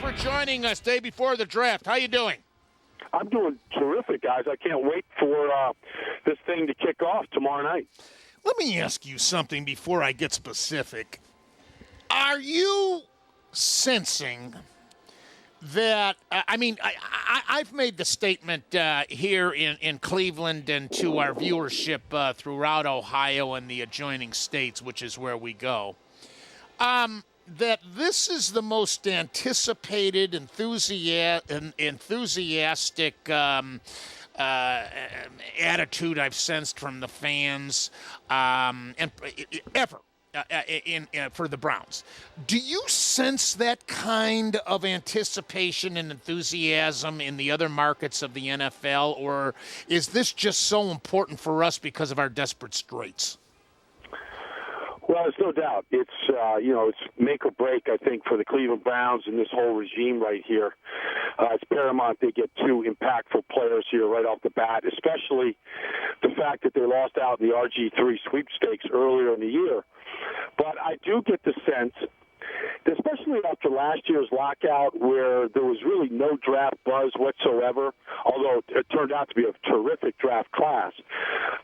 for joining us day before the draft. How you doing? I'm doing terrific, guys. I can't wait for this thing to kick off tomorrow night. Let me ask you something before I get specific. Are you sensing that, I've made the statement here in Cleveland and to our viewership throughout Ohio and the adjoining states, which is where we go, that this is the most anticipated, enthusiastic attitude I've sensed from the fans and ever. For the Browns. Do you sense that kind of anticipation and enthusiasm in the other markets of the NFL, or is this just so important for us because of our desperate straits? Well, there's no doubt. It's it's make or break, I think, for the Cleveland Browns and this whole regime right here. It's paramount they get two impactful players here right off the bat, especially the fact that they lost out in the RG3 sweepstakes earlier in the year. But I do get the sense, especially after last year's lockout where there was really no draft buzz whatsoever, although it turned out to be a terrific draft class.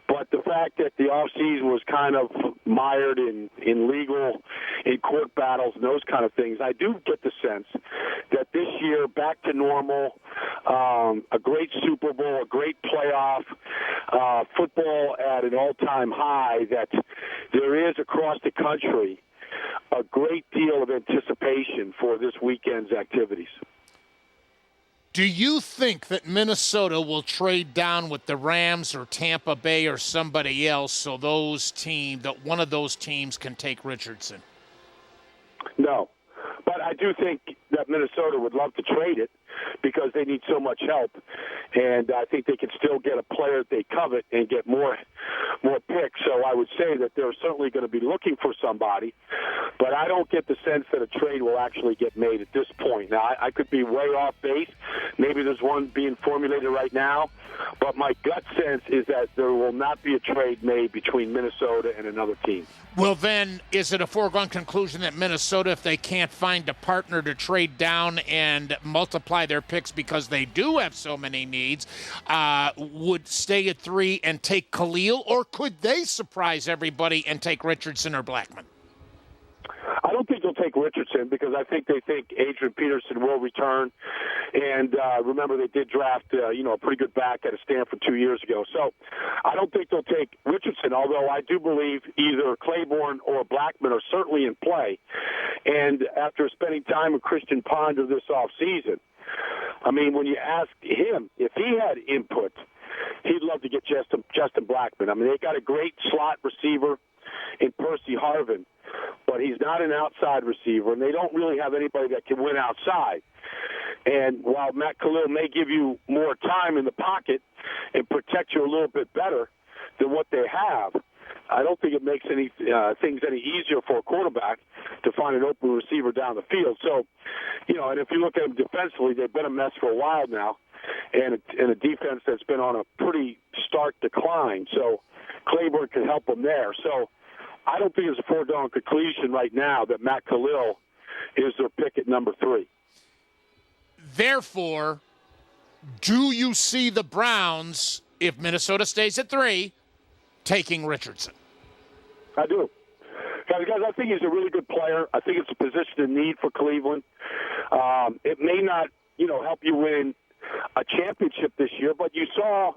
But the fact that the offseason was kind of mired in court battles and those kind of things, I do get the sense that this year, back to normal, a great Super Bowl, a great playoff, football at an all-time high, that there is across the country a great deal of anticipation for this weekend's activities. Do you think that Minnesota will trade down with the Rams or Tampa Bay or somebody else so that one of those teams can take Richardson? No. But I do think that Minnesota would love to trade it because they need so much help, and I think they can still get a player that they covet and get more picks. So I would say that they're certainly going to be looking for somebody, but I don't get the sense that a trade will actually get made at this point. Now, I could be way off base. Maybe there's one being formulated right now, but my gut sense is that there will not be a trade made between Minnesota and another team. Well, then, is it a foregone conclusion that Minnesota, if they can't find a partner to trade down and multiply their picks because they do have so many needs, would stay at 3 and take Khalil, or could they surprise everybody and take Richardson or Blackman? I don't think they'll take Richardson because I think they think Adrian Peterson will return. And remember, they did draft a pretty good back out of Stanford 2 years ago. So I don't think they'll take Richardson, although I do believe either Claiborne or Blackman are certainly in play. And after spending time with Christian Ponder this offseason, I mean, when you ask him if he had input, he'd love to get Justin Blackman. I mean, they got a great slot receiver in Percy Harvin, but he's not an outside receiver, and they don't really have anybody that can win outside. And while Matt Khalil may give you more time in the pocket and protect you a little bit better than what they have, I don't think it makes things any easier for a quarterback to find an open receiver down the field. So, and if you look at them defensively, they've been a mess for a while now, and a defense that's been on a pretty stark decline. So Claiborne can help them there. So I don't think it's a foregone conclusion right now that Matt Khalil is their pick at number 3. Therefore, do you see the Browns, if Minnesota stays at 3, taking Richardson? I do. Because I think he's a really good player. I think it's a position in need for Cleveland. It may not, help you win a championship this year, but you saw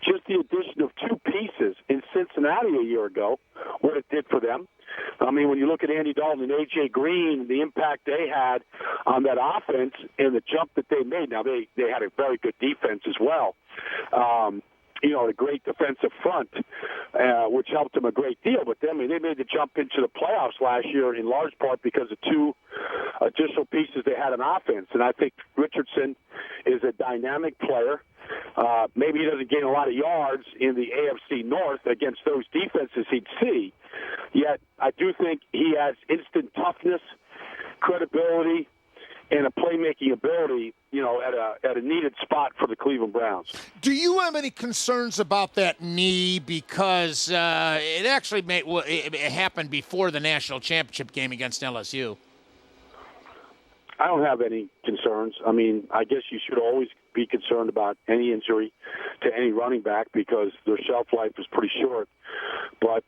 just the addition of 2 pieces in Cincinnati a year ago, what it did for them. I mean, when you look at Andy Dalton and A.J. Green, the impact they had on that offense and the jump that they made. Now, they had a very good defense as well. A great defensive front, which helped them a great deal. But then they made the jump into the playoffs last year in large part because of 2 additional pieces they had on offense. And I think Richardson is a dynamic player. Maybe he doesn't gain a lot of yards in the AFC North against those defenses he'd see. Yet I do think he has instant toughness, credibility, and a playmaking ability, at a needed spot for the Cleveland Browns. Do you have any concerns about that knee? Because it actually it happened before the national championship game against LSU. I don't have any concerns. I mean, I guess you should always be concerned about any injury to any running back because their shelf life is pretty short. But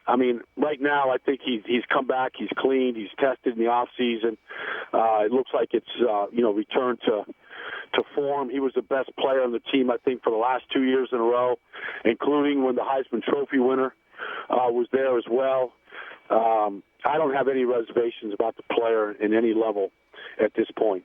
I mean, right now, I think he's come back. He's cleaned. He's tested in the off season. It looks like it's returned to form. He was the best player on the team, I think, for the last 2 years in a row, including when the Heisman Trophy winner was there as well. I don't have any reservations about the player in any level at this point.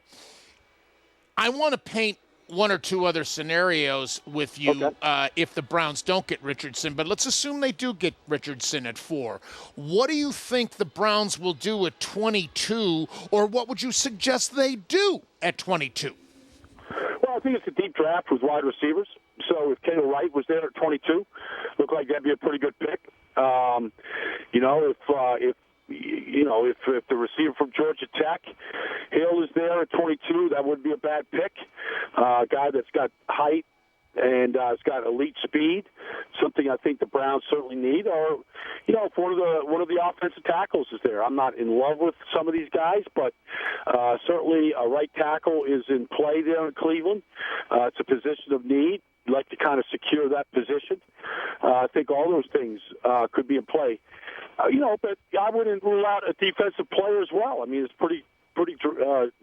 I want to paint one or two other scenarios with you if the Browns don't get Richardson, but let's assume they do get Richardson at 4. What do you think the Browns will do at 22, or what would you suggest they do at 22? Well, I think it's a deep draft with wide receivers. So if Kendall Wright was there at 22, looked like that'd be a pretty good pick. If the receiver from Georgia Tech, Hill, is there at 22, that wouldn't be a bad pick. A guy that's got height and has got elite speed, something I think the Browns certainly need. Or, if one of the offensive tackles is there. I'm not in love with some of these guys, but certainly a right tackle is in play there in Cleveland. It's a position of need. You'd like to kind of secure that position. I think all those things could be in play. But I wouldn't rule out a defensive player as well. I mean, it's pretty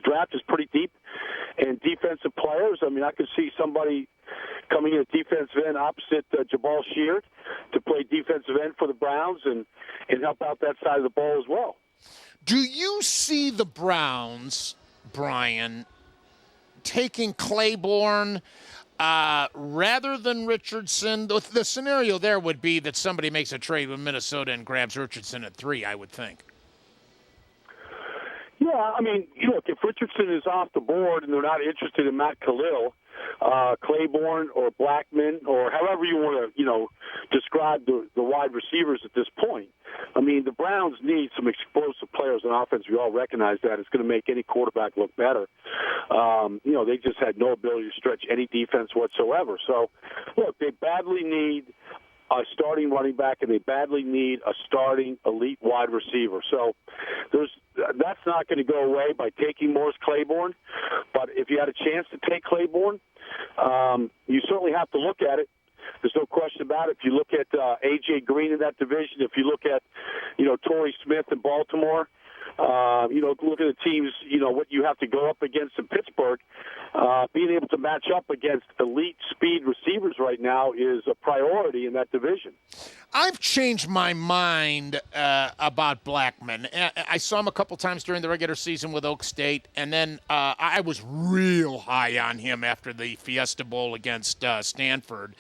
draft is pretty deep, and defensive players. I mean, I could see somebody coming in at defensive end opposite Jabal Sheard to play defensive end for the Browns and help out that side of the ball as well. Do you see the Browns, Brian, taking Claiborne rather than Richardson? The scenario there would be that somebody makes a trade with Minnesota and grabs Richardson at 3, I would think. Yeah, I mean, look, if Richardson is off the board and they're not interested in Matt Khalil, Claiborne or Blackman or however you want to, describe the wide receivers at this point. I mean, the Browns need some explosive players on offense. We all recognize that. It's going to make any quarterback look better. They just had no ability to stretch any defense whatsoever. So, look, they badly need a starting running back, and they badly need a starting elite wide receiver. So that's not going to go away by taking Morris Claiborne. But if you had a chance to take Claiborne, you certainly have to look at it. There's no question about it. If you look at A.J. Green in that division, if you look at, Torrey Smith in Baltimore, look at the teams, what you have to go up against in Pittsburgh, being able to match up against elite speed receivers right now is a priority in that division. I've changed my mind about Blackman. I saw him a couple times during the regular season with Oak State, and then I was real high on him after the Fiesta Bowl against Stanford.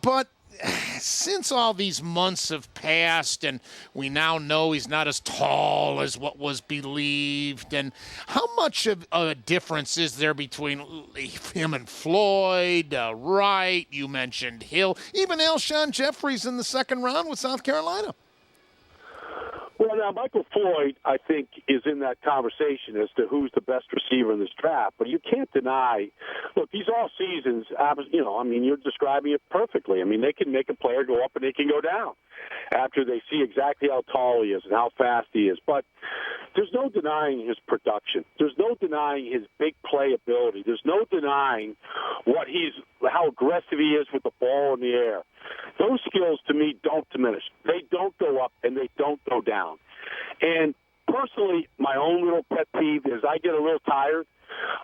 But since all these months have passed and we now know he's not as tall as what was believed, and how much of a difference is there between him and Floyd, Wright, you mentioned Hill, even Alshon Jeffries in the second round with South Carolina? Well, now, Michael Floyd, I think, is in that conversation as to who's the best receiver in this draft. But you can't deny, look, these off seasons, you're describing it perfectly. I mean, they can make a player go up and they can go down after they see exactly how tall he is and how fast he is. But there's no denying his production. There's no denying his big play ability. There's no denying how aggressive he is with the ball in the air. Those skills, to me, don't diminish. They don't go up and they don't go down. And personally, my own little pet peeve is I get a little tired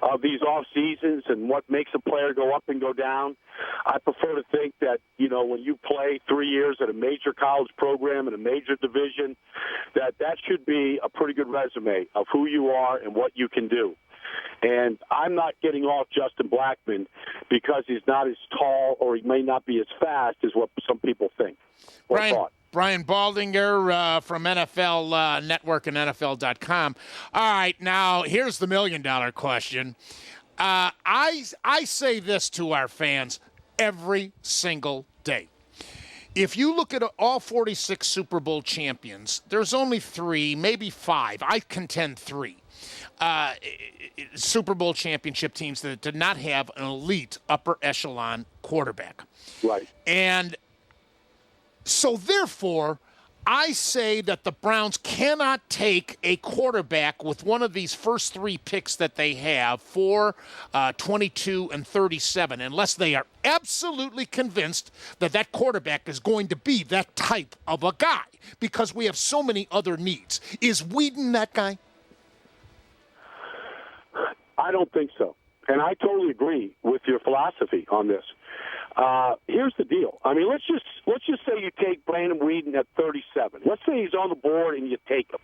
of these off seasons and what makes a player go up and go down. I prefer to think that, when you play 3 years at a major college program in a major division, that should be a pretty good resume of who you are and what you can do. And I'm not getting off Justin Blackman because he's not as tall or he may not be as fast as what some people think or thought. Brian Baldinger from NFL Network and NFL.com. All right, now here's the $1 million question. I say this to our fans every single day. If you look at all 46 Super Bowl champions, there's only 3, maybe 5. I contend 3. Super Bowl championship teams that did not have an elite upper echelon quarterback. Right. And so, therefore, I say that the Browns cannot take a quarterback with one of these first three picks that they have, 4, 22, and 37, unless they are absolutely convinced that that quarterback is going to be that type of a guy, because we have so many other needs. Is Whedon that guy? I don't think so. And I totally agree with your philosophy on this. Here's the deal. I mean, let's just say you take Brandon Whedon at 37. Let's say he's on the board and you take him.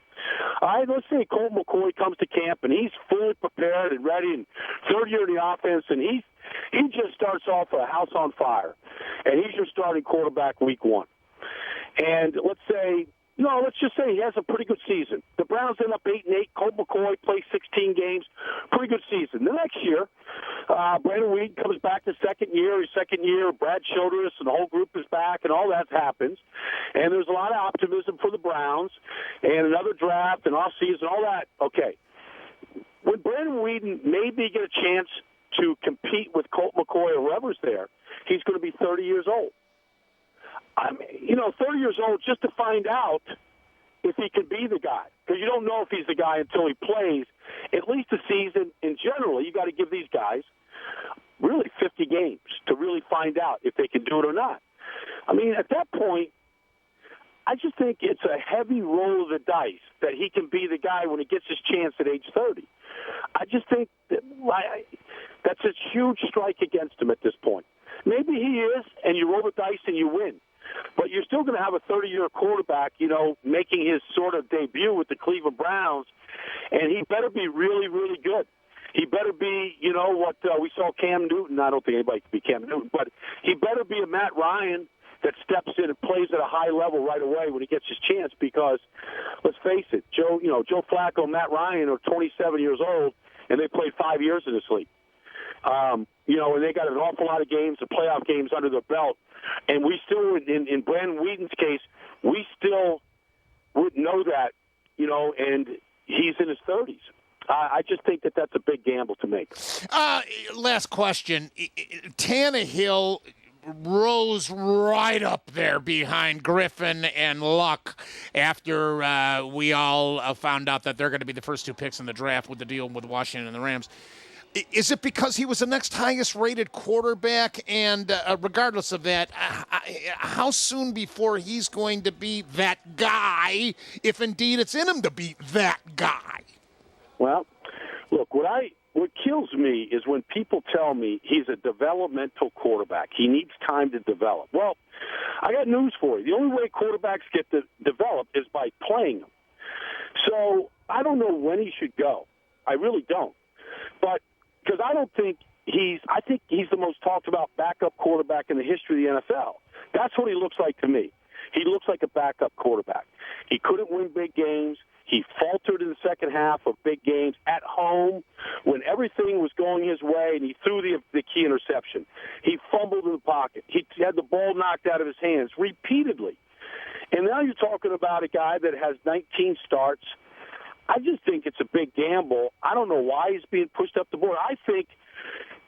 All right, let's say Colt McCoy comes to camp and he's fully prepared and ready, and third year in the offense, and he just starts off a house on fire, and he's your starting quarterback week 1. And let's just say he has a pretty good season. The Browns end up 8-8. Colt McCoy plays 16 games. Pretty good season. The next year, Brandon Whedon comes back the second year. Brad Childress and the whole group is back, and all that happens. And there's a lot of optimism for the Browns, and another draft and offseason, all that. Okay. When Brandon Whedon maybe get a chance to compete with Colt McCoy or whoever's there, he's going to be 30 years old. 30 years old just to find out if he could be the guy. Because you don't know if he's the guy until he plays at least a season. And generally, you got to give these guys really 50 games to really find out if they can do it or not. I mean, at that point, I just think it's a heavy roll of the dice that he can be the guy when he gets his chance at age 30. I just think that's a huge strike against him at this point. Maybe he is, and you roll the dice and you win. But you're still going to have a 30-year quarterback, making his sort of debut with the Cleveland Browns, and he better be really, really good. He better be, what we saw Cam Newton. I don't think anybody can be Cam Newton, but he better be a Matt Ryan that steps in and plays at a high level right away when he gets his chance. Because let's face it, Joe Flacco, and Matt Ryan are 27 years old, and they played 5 years in this league. And they got an awful lot of games, the playoff games under their belt. And we still, in Brandon Whedon's case, we still wouldn't know that, and he's in his 30s. I just think that that's a big gamble to make. Last question. Tannehill rose right up there behind Griffin and Luck after we all found out that they're going to be the first two picks in the draft with the deal with Washington and the Rams. Is it because he was the next highest rated quarterback? And regardless of that, how soon before he's going to be that guy, if indeed it's in him to be that guy? Well, look, what kills me is when people tell me he's a developmental quarterback. He needs time to develop. Well, I got news for you. The only way quarterbacks get to develop is by playing them. So I don't know when he should go. I really don't. But because I think he's the most talked about backup quarterback in the history of the NFL. That's what he looks like to me. He looks like a backup quarterback. He couldn't win big games. He faltered in the second half of big games at home when everything was going his way, and he threw the key interception. He fumbled in the pocket. He had the ball knocked out of his hands repeatedly. And now you're talking about a guy that has 19 starts. I just think it's a big gamble. I don't know why he's being pushed up the board. I think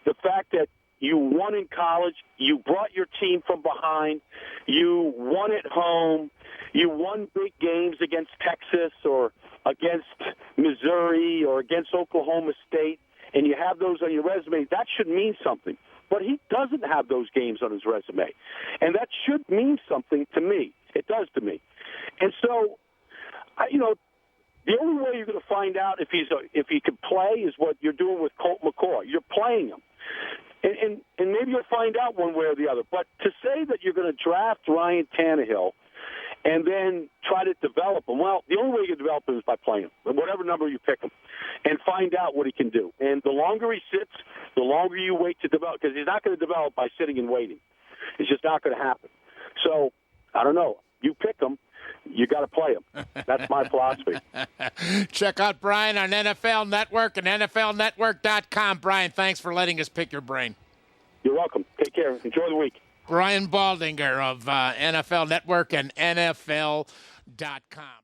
the fact that you won in college, you brought your team from behind, you won at home, you won big games against Texas or against Missouri or against Oklahoma State, and you have those on your resume, that should mean something. But he doesn't have those games on his resume, and that should mean something to me. It does to me. And so, the only way you're going to find out if he can play is what you're doing with Colt McCoy. You're playing him. And maybe you'll find out one way or the other. But to say that you're going to draft Ryan Tannehill and then try to develop him, well, the only way you can develop him is by playing him, whatever number you pick him, and find out what he can do. And the longer he sits, the longer you wait to develop, because he's not going to develop by sitting and waiting. It's just not going to happen. So, I don't know. You pick him. You got to play him. That's my philosophy. Check out Brian on NFL Network and NFLnetwork.com. Brian, thanks for letting us pick your brain. You're welcome. Take care. Enjoy the week. Brian Baldinger of NFL Network and NFL.com.